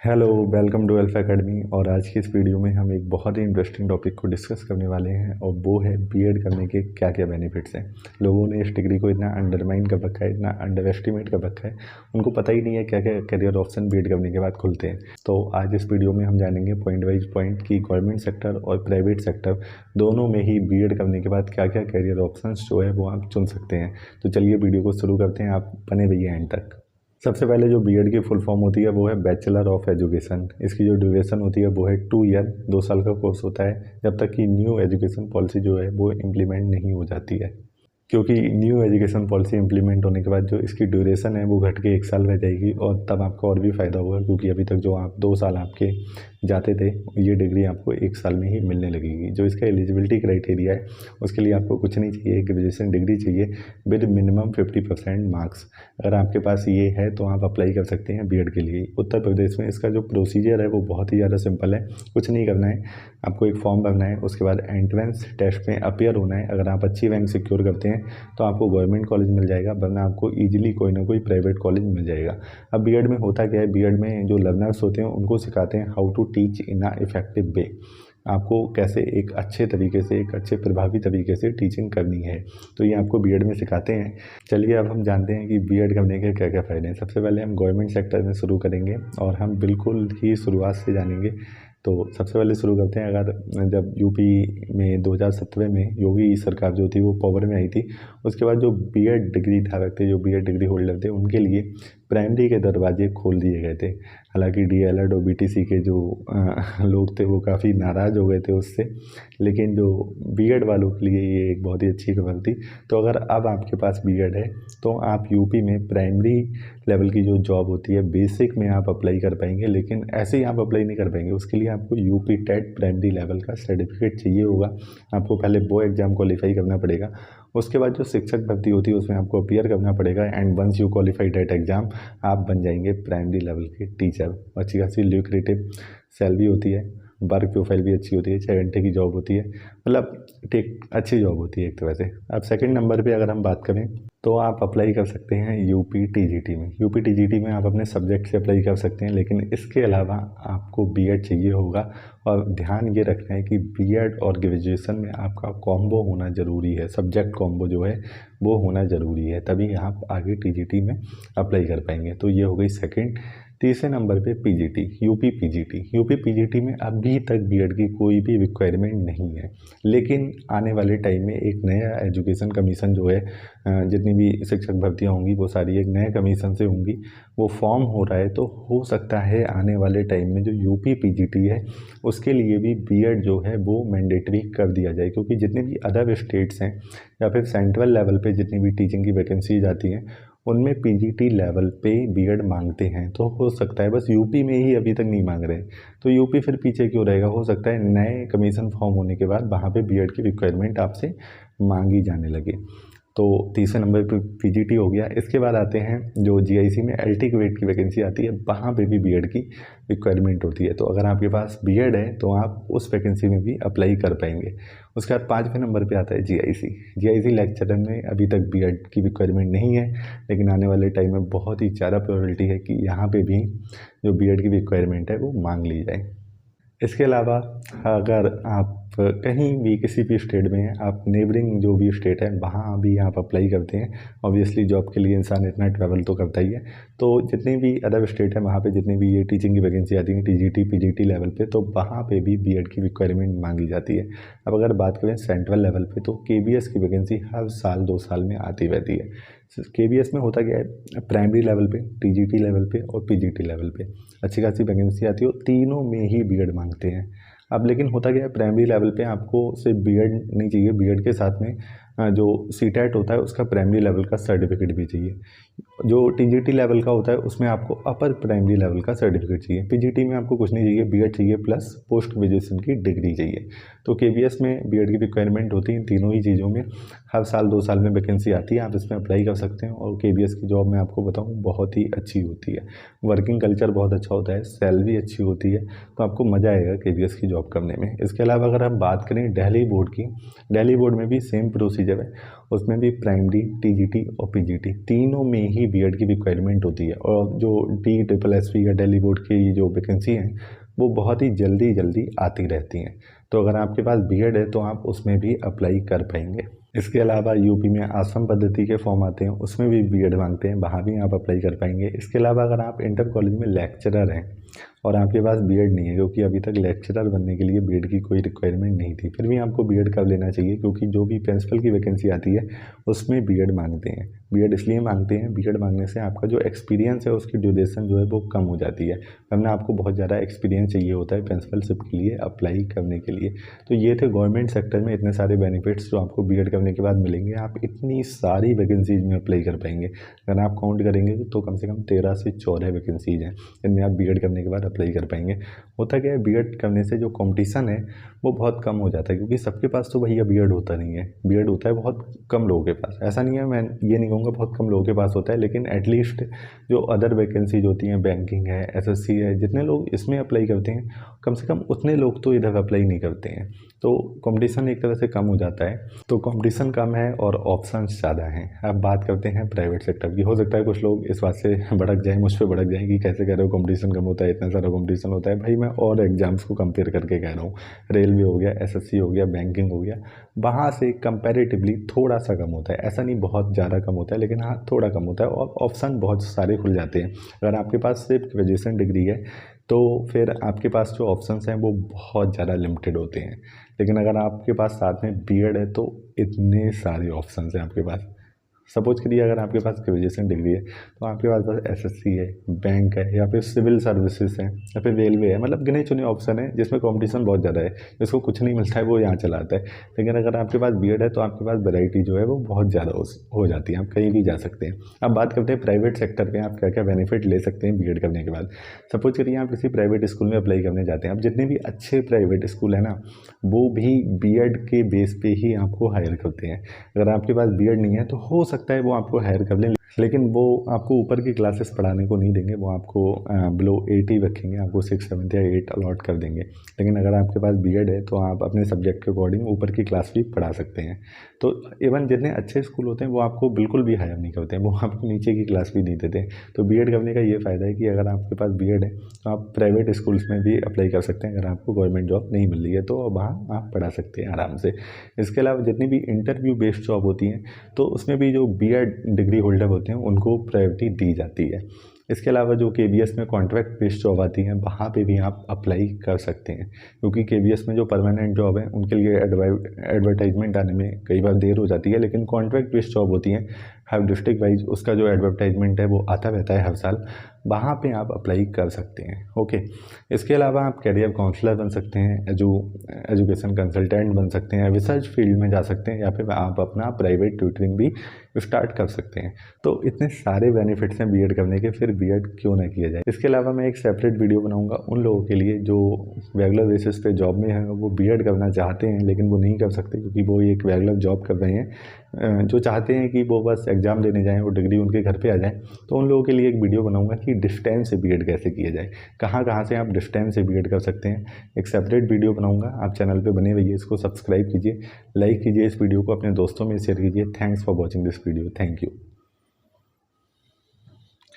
Hello, welcome to Alpha Academy. और आज की इस वीडियो में हम एक बहुत ही इंटरेस्टिंग टॉपिक को डिस्कस करने वाले हैं और वो है बीएड करने के क्या क्या बेनिफिट्स हैं। लोगों ने इस डिग्री को इतना अंडरमाइन कर रखा है, इतना अंडर एस्टिमेट कर रखा है, उनको पता ही नहीं है क्या क्या करियर ऑप्शन बीएड करने के बाद खुलते हैं। तो आज इस वीडियो में हम जानेंगे पॉइंट वाइज पॉइंट कि गवर्नमेंट सेक्टर और प्राइवेट सेक्टर दोनों में ही बीएड करने के बाद क्या क्या करियर ऑप्शन जो है वो आप चुन सकते हैं। तो चलिए वीडियो को शुरू करते हैं, आप बने रहिए एंड तक। सबसे पहले जो बीएड की फुल फॉर्म होती है वो है बैचलर ऑफ एजुकेशन। इसकी जो ड्यूरेशन होती है वो है 2 ईयर, 2 साल का कोर्स होता है, जब तक कि न्यू एजुकेशन पॉलिसी जो है वो इम्प्लीमेंट नहीं हो जाती है। क्योंकि न्यू एजुकेशन पॉलिसी इंप्लीमेंट होने के बाद जो इसकी ड्यूरेशन है वो घट के 1 साल रह जाएगी और तब आपको और भी फ़ायदा होगा, क्योंकि अभी तक जो आप 2 साल आपके जाते थे ये डिग्री आपको 1 साल में ही मिलने लगेगी। जो इसका एलिजिबिलिटी क्राइटेरिया है उसके लिए आपको कुछ नहीं चाहिए, ग्रेजुएशन डिग्री चाहिए विद मिनिमम 50% मार्क्स। अगर आपके पास ये है तो आप अप्लाई कर सकते हैं बीएड के लिए। उत्तर प्रदेश में इसका जो प्रोसीजर है वो बहुत ही ज़्यादा सिंपल है। कुछ नहीं करना है, आपको एक फॉर्म भरना है, उसके बाद एंट्रेंस टेस्ट में अपीयर होना है। अगर आप अच्छी रैंक सिक्योर करते हैं तो आपको गवर्नमेंट कॉलेज मिल जाएगा, वरना आपको ईजिली कोई ना कोई प्राइवेट कॉलेज मिल जाएगा। अब बीएड में होता क्या है, बीएड में जो लर्नर्स होते हैं उनको सिखाते हैं how to teach in a effective way. आपको कैसे एक अच्छे तरीके से, एक अच्छे प्रभावी तरीके से टीचिंग करनी है, तो ये आपको बीएड में सिखाते हैं। चलिए अब हम जानते हैं कि बीएड करने के क्या क्या फ़ायदे हैं। सबसे पहले हम गवर्नमेंट सेक्टर में शुरू करेंगे और हम बिल्कुल ही शुरुआत से जानेंगे। तो सबसे पहले शुरू करते हैं, अगर जब यूपी में 2017 में योगी सरकार जो थी वो पावर में आई थी, उसके बाद जो बीएड डिग्री धारक थे, जो बीएड डिग्री होल्डर थे, उनके लिए प्राइमरी के दरवाजे खोल दिए गए थे। हालांकि डीएलएड और बीटीसी के जो लोग थे वो काफ़ी नाराज़ हो गए थे उससे, लेकिन जो बीएड वालों के लिए ये एक बहुत ही अच्छी खबर थी। तो अगर अब आपके पास बीएड है तो आप यूपी में प्राइमरी लेवल की जो जॉब होती है बेसिक में आप अप्लाई कर पाएंगे, लेकिन ऐसे ही आप अप्लाई नहीं कर पाएंगे। उसके लिए आपको यूपी टेट प्राइमरी लेवल का सर्टिफिकेट चाहिए होगा। आपको पहले वो एग्ज़ाम क्वालिफाई करना पड़ेगा, उसके बाद जो शिक्षक भर्ती होती है उसमें आपको अपीयर करना पड़ेगा and once you qualify that exam आप बन जाएंगे प्राइमरी लेवल के टीचर। अच्छी खासी ल्यूक्रेटिव सैलरी होती है, वर्क प्रोफाइल भी अच्छी होती है, 6 घंटे की जॉब होती है, मतलब ठीक अच्छी जॉब होती है एक तरह से। अब सेकंड नंबर पे अगर हम बात करें तो आप अप्लाई कर सकते हैं यूपी टीजीटी में। यूपी टीजीटी में आप अपने सब्जेक्ट से अप्लाई कर सकते हैं, लेकिन इसके अलावा आपको बीएड चाहिए होगा। और ध्यान ये रखना है कि बीएड और ग्रेजुएशन में आपका कॉम्बो होना ज़रूरी है, सब्जेक्ट कॉम्बो जो है वो होना ज़रूरी है, तभी आप आगे टीजीटी में अप्लाई कर पाएंगे। तो ये हो गई सेकंड। तीसरे नंबर पे PGT, UP PGT. UP PGT में अभी तक बीएड की कोई भी रिक्वायरमेंट नहीं है, लेकिन आने वाले टाइम में एक नया एजुकेशन कमीशन जो है, जितनी भी शिक्षक भर्तियां होंगी वो सारी एक नए कमीशन से होंगी, वो फॉर्म हो रहा है। तो हो सकता है आने वाले टाइम में जो यूपी पीजीटी है उसके लिए भी बीएड जो है वो मैंडेटरी कर दिया जाए, क्योंकि जितने भी अदर स्टेट्स हैं या फिर सेंट्रल लेवल पे जितनी भी टीचिंग की वैकेंसीज आती हैं उनमें पीजीटी लेवल पे बीएड मांगते हैं। तो हो सकता है बस यूपी में ही अभी तक नहीं मांग रहे, तो यूपी फिर पीछे क्यों रहेगा। हो सकता है नए कमीशन फॉर्म होने के बाद वहाँ पे बीएड की रिक्वायरमेंट आपसे मांगी जाने लगे। तो तीसरे नंबर पे पीजीटी हो गया। इसके बाद आते हैं जो जीआईसी में एलटी ग्रेड की वैकेंसी आती है, वहाँ पे भी बीएड की रिक्वायरमेंट होती है। तो अगर आपके पास बीएड है तो आप उस वैकेंसी में भी अप्लाई कर पाएंगे। उसके बाद पाँचवें नंबर पे आता है जीआईसी। जीआईसी लेक्चरर में अभी तक बीएड की रिक्वायरमेंट नहीं है, लेकिन आने वाले टाइम में बहुत ही ज़्यादा प्रोबेबिलिटी है कि यहाँ पे भी जो बीएड की रिक्वायरमेंट है वो मांग ली जाए। इसके अलावा अगर आप कहीं भी किसी भी स्टेट में हैं, आप नेबरिंग जो भी स्टेट है वहाँ भी आप अप्लाई करते हैं, ऑब्वियसली जॉब के लिए इंसान इतना ट्रैवल तो करता ही है। तो जितनी भी अदर स्टेट है वहाँ पे जितनी भी ये टीचिंग की वैकेंसी आती है टीजीटी पीजीटी लेवल पे, तो वहाँ पे भी बीएड की रिक्वायरमेंट मांगी जाती है। अब अगर बात करें सेंट्रल लेवल पे तो केबीएस की वैकेंसी हर साल 2 साल में आती रहती है। केबीएस में होता क्या है, प्राइमरी लेवल पे, टीजीटी लेवल पे और पीजीटी लेवल पे अच्छी खासी वैकेंसी आती है और तीनों में ही बीएड मांगते हैं। अब लेकिन होता क्या है, प्राइमरी लेवल पे आपको सिर्फ बीएड नहीं चाहिए, बीएड के साथ में जो सीटेट होता है उसका प्राइमरी लेवल का सर्टिफिकेट भी चाहिए। जो टीजीटी लेवल का होता है उसमें आपको अपर प्राइमरी लेवल का सर्टिफिकेट चाहिए। पीजीटी में आपको कुछ नहीं चाहिए, बीएड चाहिए प्लस पोस्ट ग्रेजुएशन की डिग्री चाहिए। तो केबीएस में बीएड की रिक्वायरमेंट होती है इन तीनों ही चीज़ों में। हर साल 2 साल में वैकेंसी आती है, आप इसमें अप्लाई कर सकते हैं। और केबीएस की जॉब मैं आपको बताऊँ बहुत ही अच्छी होती है, वर्किंग कल्चर बहुत अच्छा होता है, सैलरी अच्छी होती है, तो आपको मज़ा आएगा केबीएस की जॉब करने में। इसके अलावा अगर हम बात करें दिल्ली बोर्ड की, दिल्ली बोर्ड में भी सेम प्रोसीजर जब है उसमें भी प्राइमरी, टीजीटी और पीजीटी तीनों में ही बीएड की रिक्वायरमेंट होती है। और जो DSSP या दिल्ली बोर्ड की जो वैकेंसी हैं वो बहुत ही जल्दी आती रहती हैं। तो अगर आपके पास बीएड है तो आप उसमें भी अप्लाई कर पाएंगे। इसके अलावा यूपी में आश्रम पद्धति के फॉर्म आते हैं, उसमें भी बीएड मांगते हैं, वहाँ भी आप अप्लाई कर पाएंगे। इसके अलावा अगर आप इंटर कॉलेज में लेक्चरर हैं और आपके पास बीएड नहीं है, क्योंकि अभी तक लेक्चरर बनने के लिए बीएड की कोई रिक्वायरमेंट नहीं थी, फिर भी आपको बीएड कब लेना चाहिए, क्योंकि जो भी प्रिंसिपल की वैकेंसी आती है उसमें बीएड मांगते हैं। बीएड इसलिए मांगते हैं, बीएड मांगने से आपका जो एक्सपीरियंस है उसकी ड्यूरेशन जो है वो कम हो जाती है, वरना आपको बहुत ज़्यादा एक्सपीरियंस चाहिए होता है प्रिंसिपलशिप के लिए अप्लाई करने के लिए। तो ये थे गवर्नमेंट सेक्टर में इतने सारे बेनिफिट्स जो आपको बीएड करने के बाद मिलेंगे। आप इतनी सारी वैकेंसीज में अप्लाई कर पाएंगे। अगर आप काउंट करेंगे तो कम से कम 13 से 14 वैकेंसीज हैं, इनमें आप बीएड करने के बाद अप्लाई कर पाएंगे। होता क्या है, बीएड करने से जो कंपटीशन है वो बहुत कम हो जाता है, क्योंकि सबके पास तो भैया बीएड होता नहीं है। बीएड होता है बहुत कम लोगों के पास, ऐसा नहीं है, मैं ये नहीं कहूँगा बहुत कम लोगों के पास होता है, लेकिन एटलीस्ट जो अदर वैकेंसीज होती हैं, बैंकिंग है, एसएससी है, जितने लोग इसमें अप्लाई करते हैं कम से कम उतने लोग तो इधर अप्लाई नहीं करते हैं। तो कंपटीशन एक तरह से कम हो जाता है। तो कंपटीशन कम है और ऑप्शंस ज़्यादा हैं। अब बात करते हैं प्राइवेट सेक्टर की। हो सकता है कुछ लोग इस बात से भड़क जाएं, मुझ पर भड़क जाएं कि कैसे कह रहे हो कंपटीशन कम होता है, इतना सारा कंपटीशन होता है। भाई मैं और एग्जाम्स को कंपेयर करके कह रहा हूँ, रेलवे हो गया, एसएससी हो गया, बैंकिंग हो गया, वहाँ से कंपैरेटिवली थोड़ा सा कम होता है। ऐसा नहीं बहुत ज़्यादा कम होता है, लेकिन हाँ थोड़ा कम होता है और ऑप्शन बहुत सारे खुल जाते हैं। अगर आपके पास सिर्फ ग्रेजुएशन डिग्री है तो फिर आपके पास जो ऑप्शंस हैं वो बहुत ज़्यादा लिमिटेड होते हैं। लेकिन अगर आपके पास साथ में बीएड है तो इतने सारे ऑप्शंस हैं आपके पास। सपोज करिए अगर आपके पास ग्रेजुएशन डिग्री है तो आपके पास बस एसएससी है, बैंक है, या फिर सिविल सर्विसेज है, या फिर रेलवे है, मतलब गिने चुने ऑप्शन है जिसमें कंपटीशन बहुत ज़्यादा है, जिसको कुछ नहीं मिलता है वो यहाँ चला आता है। लेकिन अगर आपके पास बीएड है तो आपके पास वैरायटी जो है वो बहुत ज़्यादा हो जाती है, आप कहीं भी जा सकते हैं। अब बात करते हैं प्राइवेट सेक्टर में आप क्या क्या बेनिफिट ले सकते हैं बीएड करने के बाद। सपोज करिए आप किसी प्राइवेट स्कूल में अप्लाई करने जाते हैं। अब जितने भी अच्छे प्राइवेट स्कूल है ना वो भी बीएड के बेस पे ही आपको हायर करते हैं। अगर आपके पास बीएड नहीं है तो हो सकता है वो आपको हायर कर लें, लेकिन वो आपको ऊपर की क्लासेस पढ़ाने को नहीं देंगे, वो आपको बिलो 8 ही रखेंगे, आपको 6, 7 या 8 अलॉट कर देंगे। लेकिन अगर आपके पास बीएड है तो आप अपने सब्जेक्ट के अकॉर्डिंग ऊपर की क्लास भी पढ़ा सकते हैं। तो इवन जितने अच्छे स्कूल होते हैं वो आपको बिल्कुल भी हायर नहीं करते हैं, वो आपको नीचे की क्लास भी नहीं देते। तो बीएड करने का ये फ़ायदा है कि अगर आपके पास बीएड है तो आप प्राइवेट स्कूल्स में भी अप्लाई कर सकते हैं। अगर आपको गवर्नमेंट जॉब नहीं मिल रही है तो वहाँ आप पढ़ा सकते हैं आराम से। इसके अलावा जितनी भी इंटरव्यू बेस्ड जॉब होती हैं तो उसमें भी जो बीएड डिग्री होल्डर होते हैं उनको प्रायोरिटी दी जाती है। इसके अलावा जो केवीएस में कॉन्ट्रैक्ट बेस्ड जॉब आती हैं वहाँ पे भी आप अप्लाई कर सकते हैं, क्योंकि केवीएस में जो परमानेंट जॉब है उनके लिए एडवर्टाइजमेंट आने में कई बार देर हो जाती है, लेकिन कॉन्ट्रैक्ट बेस्ड जॉब होती हैं हर डिस्ट्रिक्ट वाइज उसका जो एडवर्टाइजमेंट है वो आता रहता है हर साल, वहाँ पे आप अप्लाई कर सकते हैं। ओके, इसके अलावा आप कैरियर काउंसलर बन सकते हैं, एजुकेशन कंसल्टेंट बन सकते हैं, रिसर्च फील्ड में जा सकते हैं, या फिर आप अपना प्राइवेट ट्यूटरिंग भी स्टार्ट कर सकते हैं। तो इतने सारे बेनिफिट्स हैं बीएड करने के, फिर बीएड क्यों ना किया जाए। इसके अलावा मैं एक सेपरेट वीडियो बनाऊंगा उन लोगों के लिए जो रेगुलर बेसिस पे जॉब में हैं, वो बीएड करना चाहते हैं लेकिन वो नहीं कर सकते क्योंकि वो एक रेगुलर जॉब कर रहे हैं, जो चाहते हैं कि वो बस एग्ज़ाम देने जाएँ, वो डिग्री उनके घर पे आ जाए। तो उन लोगों के लिए एक वीडियो बनाऊंगा कि डिस्टेंस से बीएड कैसे किया जाए, कहाँ कहाँ से आप डिस्टेंस से बीएड कर सकते हैं। एक सेपरेट वीडियो बनाऊंगा, आप चैनल पे बने रहिए, इसको सब्सक्राइब कीजिए, लाइक कीजिए, इस वीडियो को अपने दोस्तों में शेयर कीजिए। Thanks for watching this video, thank you.